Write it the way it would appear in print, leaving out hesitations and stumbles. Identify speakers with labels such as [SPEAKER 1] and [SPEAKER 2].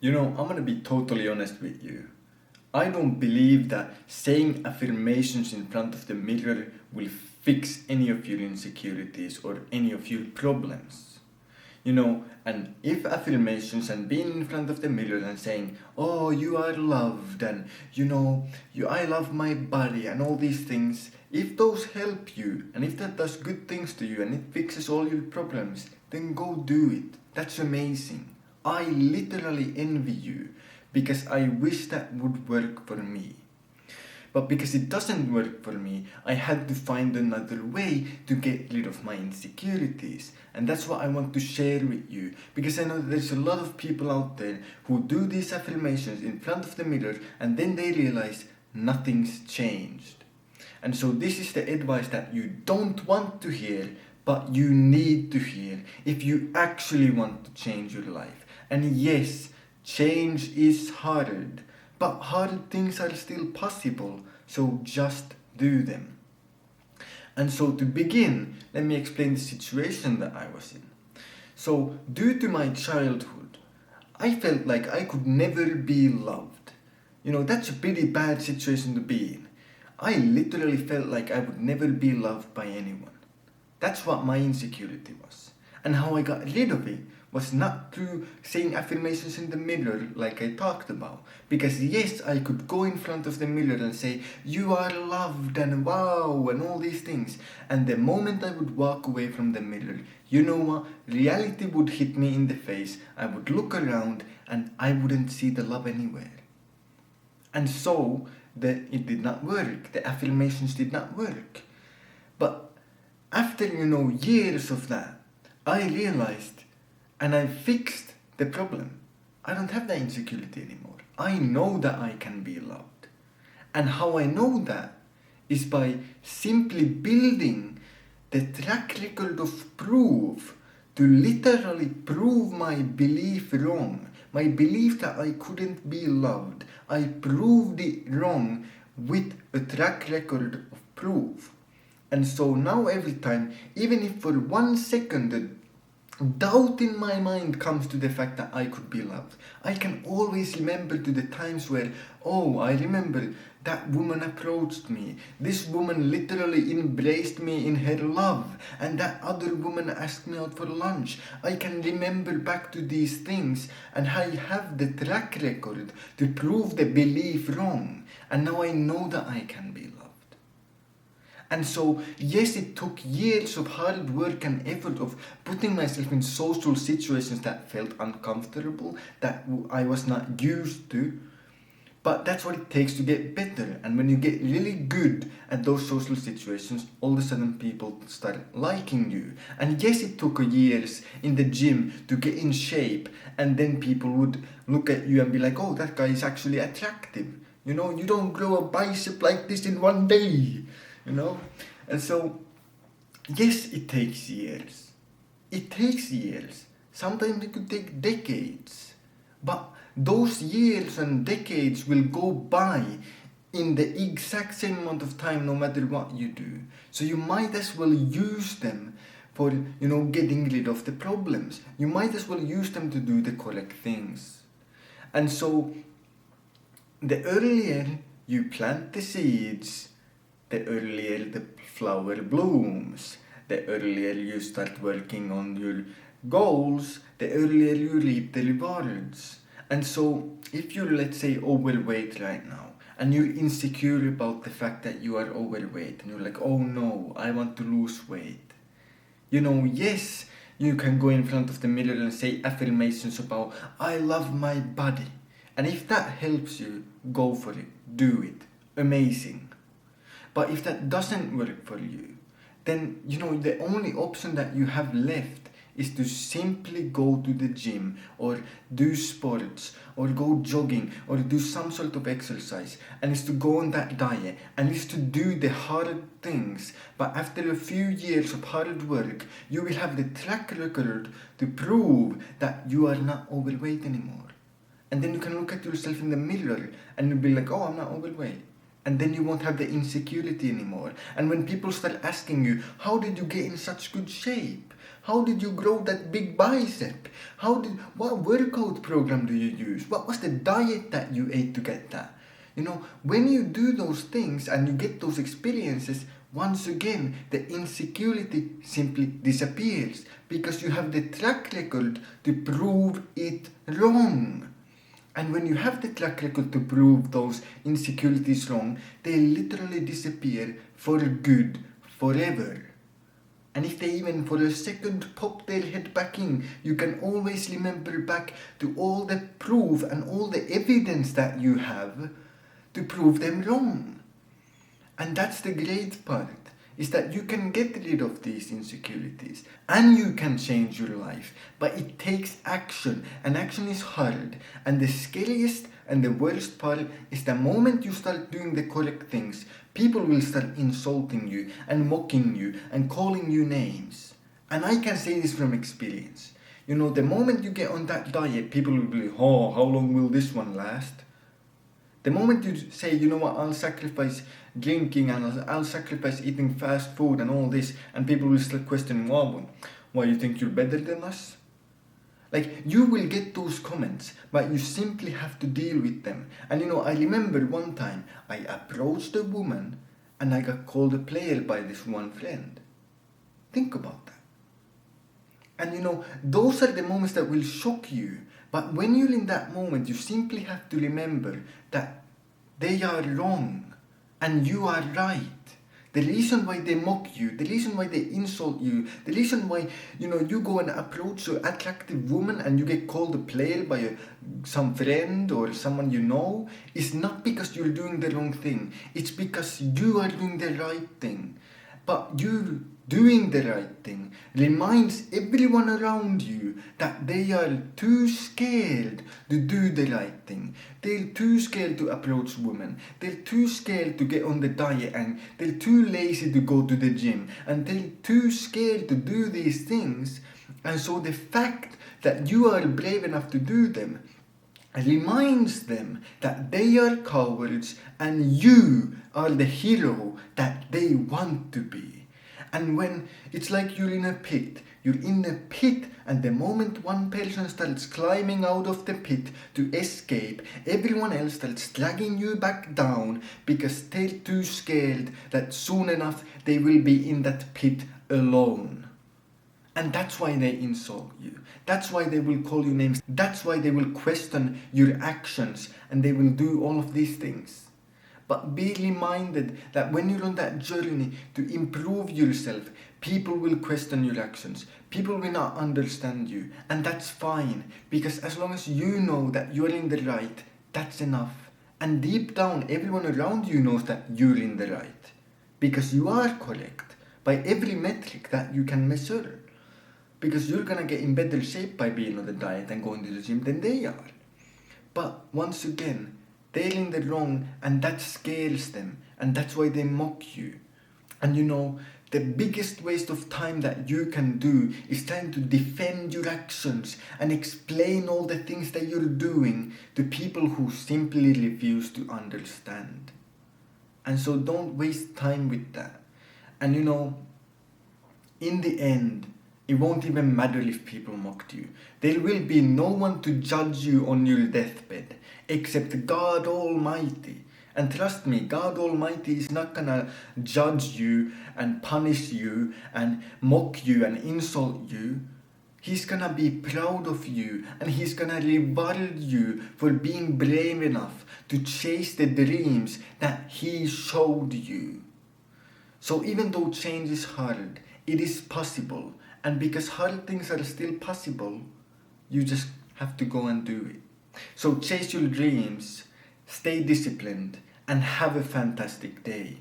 [SPEAKER 1] I'm gonna be totally honest with you. I don't believe that saying affirmations in front of the mirror will fix any of your insecurities or any of your problems. And if affirmations and being in front of the mirror and saying, oh, you are loved, and I love my body, and all these things, if those help you, and if that does good things to you, and it fixes all your problems, then go do it. That's amazing. I literally envy you because I wish that would work for me. But because it doesn't work for me, I had to find another way to get rid of my insecurities. And that's what I want to share with you. Because I know that there's a lot of people out there who do these affirmations in front of the mirror and then they realize nothing's changed. And so this is the advice that you don't want to hear, but you need to hear if you actually want to change your life. And yes, change is hard. But hard things are still possible, so just do them. And so to begin, let me explain the situation that I was in. So, due to my childhood, I felt like I could never be loved. That's a pretty bad situation to be in. I literally felt like I would never be loved by anyone. That's what my insecurity was. And how I got rid of it was not through saying affirmations in the mirror like I talked about. Because yes, I could go in front of the mirror and say, you are loved and wow and all these things. And the moment I would walk away from the mirror, you know what? Reality would hit me in the face. I would look around and I wouldn't see the love anywhere. And so, it did not work. The affirmations did not work. But after, years of that, I realized and I fixed the problem. I don't have that insecurity anymore. I know that I can be loved. And how I know that is by simply building the track record of proof to literally prove my belief wrong. My belief that I couldn't be loved. I proved it wrong with a track record of proof. And so now every time, even if for 1 second doubt in my mind comes to the fact that I could be loved, I can always remember to the times where, I remember that woman approached me. This woman literally embraced me in her love. And that other woman asked me out for lunch. I can remember back to these things. And I have the track record to prove the belief wrong. And now I know that I can be loved. And so, yes, it took years of hard work and effort of putting myself in social situations that felt uncomfortable, that I was not used to. But that's what it takes to get better. And when you get really good at those social situations, all of a sudden people start liking you. And yes, it took years in the gym to get in shape. And then people would look at you and be like, oh, that guy is actually attractive. You don't grow a bicep like this in one day. And so, yes, it takes years. It takes years. Sometimes it could take decades. But those years and decades will go by in the exact same amount of time no matter what you do. So you might as well use them for, getting rid of the problems. You might as well use them to do the correct things. And so, the earlier you plant the seeds, the earlier the flower blooms. The earlier you start working on your goals, the earlier you reap the rewards. And so, if you're, let's say, overweight right now, and you're insecure about the fact that you are overweight, and you're like, oh no, I want to lose weight. Yes, you can go in front of the mirror and say affirmations about, I love my body. And if that helps you, go for it. Do it. Amazing. But if that doesn't work for you, then, the only option that you have left is to simply go to the gym or do sports or go jogging or do some sort of exercise, and it's to go on that diet and it's to do the hard things. But after a few years of hard work, you will have the track record to prove that you are not overweight anymore. And then you can look at yourself in the mirror and you'll be like, oh, I'm not overweight. And then you won't have the insecurity anymore. And when people start asking you, how did you get in such good shape? How did you grow that big bicep? What workout program do you use? What was the diet that you ate to get that? When you do those things and you get those experiences, once again, the insecurity simply disappears because you have the track record to prove it wrong. And when you have the track record to prove those insecurities wrong, they literally disappear for good, forever. And if they even for a second pop their head back in, you can always remember back to all the proof and all the evidence that you have to prove them wrong. And that's the great part, is that you can get rid of these insecurities and you can change your life. But it takes action, and action is hard. And the scariest and the worst part is the moment you start doing the correct things, people will start insulting you and mocking you and calling you names. And I can say this from experience. The moment you get on that diet, people will be, oh, how long will this one last? The moment you say, I'll sacrifice drinking and I'll sacrifice eating fast food and all this, and people will start questioning, why you think you're better than us? You will get those comments, but you simply have to deal with them. And I remember one time I approached a woman and I got called a player by this one friend. Think about that. And those are the moments that will shock you. But when you're in that moment, you simply have to remember that they are wrong and you are right. The reason why they mock you, the reason why they insult you, the reason why you go and approach an attractive woman and you get called a player by some friend or someone is not because you're doing the wrong thing. It's because you are doing the right thing. But you doing the right thing reminds everyone around you that they are too scared to do the right thing. They're too scared to approach women. They're too scared to get on the diet, and they're too lazy to go to the gym, and they're too scared to do these things. And so the fact that you are brave enough to do them reminds them that they are cowards and you are the hero that they want to be. And when it's like you're in a pit and the moment one person starts climbing out of the pit to escape, everyone else starts dragging you back down because they're too scared that soon enough they will be in that pit alone. And that's why they insult you. That's why they will call you names. That's why they will question your actions and they will do all of these things. But be reminded that when you're on that journey to improve yourself, people will question your actions. People will not understand you. And that's fine, because as long as you know that you're in the right, that's enough. And deep down, everyone around you knows that you're in the right. Because you are correct by every metric that you can measure. Because you're gonna get in better shape by being on the diet and going to the gym than they are. But once again, they're in the wrong, and that scares them, and that's why they mock you. And the biggest waste of time that you can do is trying to defend your actions and explain all the things that you're doing to people who simply refuse to understand. And so don't waste time with that. And in the end, it won't even matter if people mocked you. There will be no one to judge you on your deathbed except God Almighty. And trust me, God Almighty is not gonna judge you and punish you and mock you and insult you. He's gonna be proud of you, and He's gonna reward you for being brave enough to chase the dreams that He showed you. So even though change is hard, it is possible. And because hard things are still possible, you just have to go and do it. So chase your dreams, stay disciplined, and have a fantastic day.